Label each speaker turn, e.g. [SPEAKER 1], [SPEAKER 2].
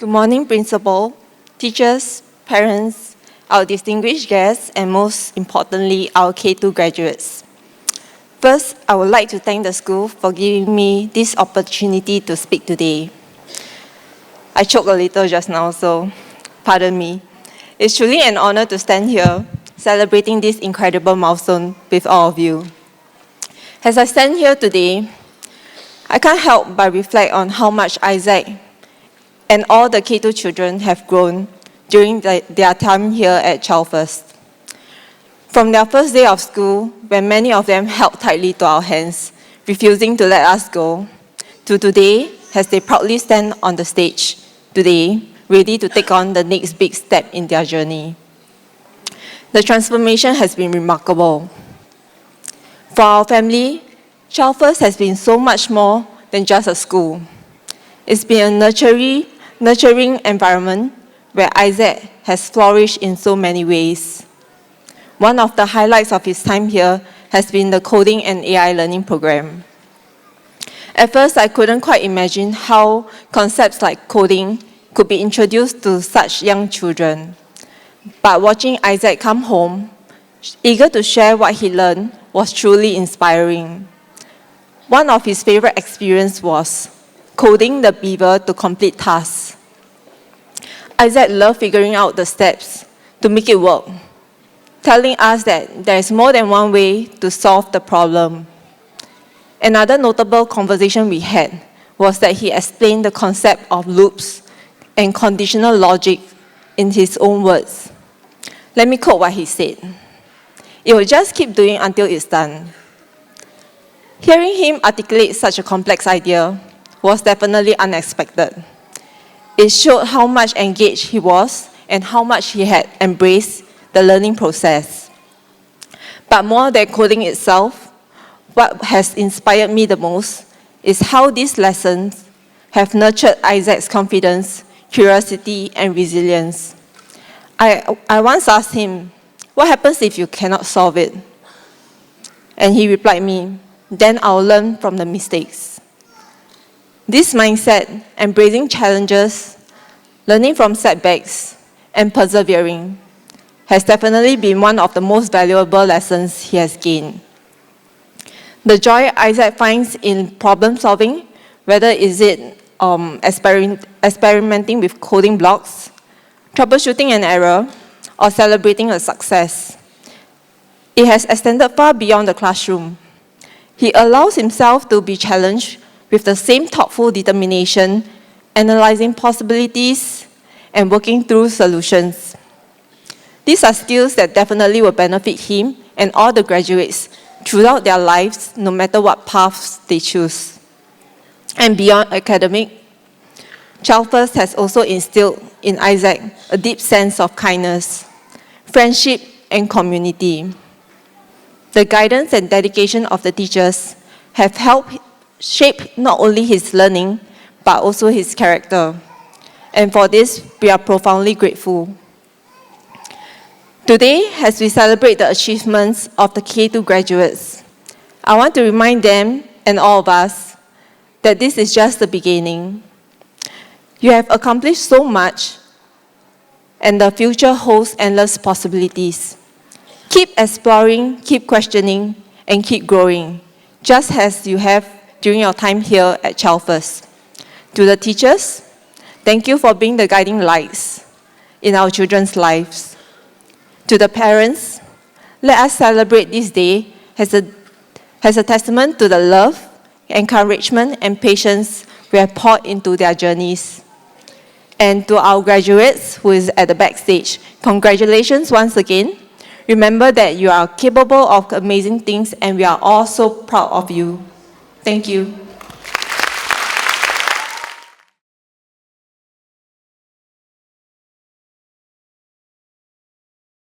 [SPEAKER 1] Good morning, Principal, teachers, parents, our distinguished guests, and most importantly, our K2 graduates. First, I would like to thank the school for giving me this opportunity to speak today. I choked a little just now, so pardon me. It's truly an honor to stand here celebrating this incredible milestone with all of you. As I stand here today, I can't help but reflect on how much Isaac and all the K2 children have grown during their time here at ChildFirst. From their first day of school, when many of them held tightly to our hands, refusing to let us go, to today, as they proudly stand on the stage today, ready to take on the next big step in their journey. The transformation has been remarkable. For our family, ChildFirst has been so much more than just a school. It's been a nurturing environment where Isaac has flourished in so many ways. One of the highlights of his time here has been the coding and AI learning program. At first, I couldn't quite imagine how concepts like coding could be introduced to such young children. But watching Isaac come home, eager to share what he learned, was truly inspiring. One of his favorite experiences was coding the beaver to complete tasks. Isaac loved figuring out the steps to make it work, telling us that there is more than one way to solve the problem. Another notable conversation we had was that he explained the concept of loops and conditional logic in his own words. Let me quote what he said. "It will just keep doing until it's done." Hearing him articulate such a complex idea was definitely unexpected. It showed how much engaged he was and how much he had embraced the learning process. But more than coding itself, what has inspired me the most is how these lessons have nurtured Isaac's confidence, curiosity, and resilience. I once asked him, "What happens if you cannot solve it?" And he replied me, "Then I'll learn from the mistakes." This mindset, embracing challenges, learning from setbacks, and persevering, has definitely been one of the most valuable lessons he has gained. The joy Isaac finds in problem solving, whether is it experimenting with coding blocks, troubleshooting an error, or celebrating a success, it has extended far beyond the classroom. He allows himself to be challenged with the same thoughtful determination, analyzing possibilities and working through solutions. These are skills that definitely will benefit him and all the graduates throughout their lives, no matter what paths they choose. And beyond academic, ChildFirst has also instilled in Isaac a deep sense of kindness, friendship, and community. The guidance and dedication of the teachers have helped shape not only his learning, but also his character. And for this, we are profoundly grateful. Today, as we celebrate the achievements of the K2 graduates, I want to remind them and all of us that this is just the beginning. You have accomplished so much, and the future holds endless possibilities. Keep exploring, keep questioning, and keep growing, just as you have during your time here at ChildFirst. To the teachers, thank you for being the guiding lights in our children's lives. To the parents, let us celebrate this day as a testament to the love, encouragement, and patience we have poured into their journeys. And to our graduates who is at the backstage, congratulations once again. Remember that you are capable of amazing things, and we are all so proud of you. Thank you.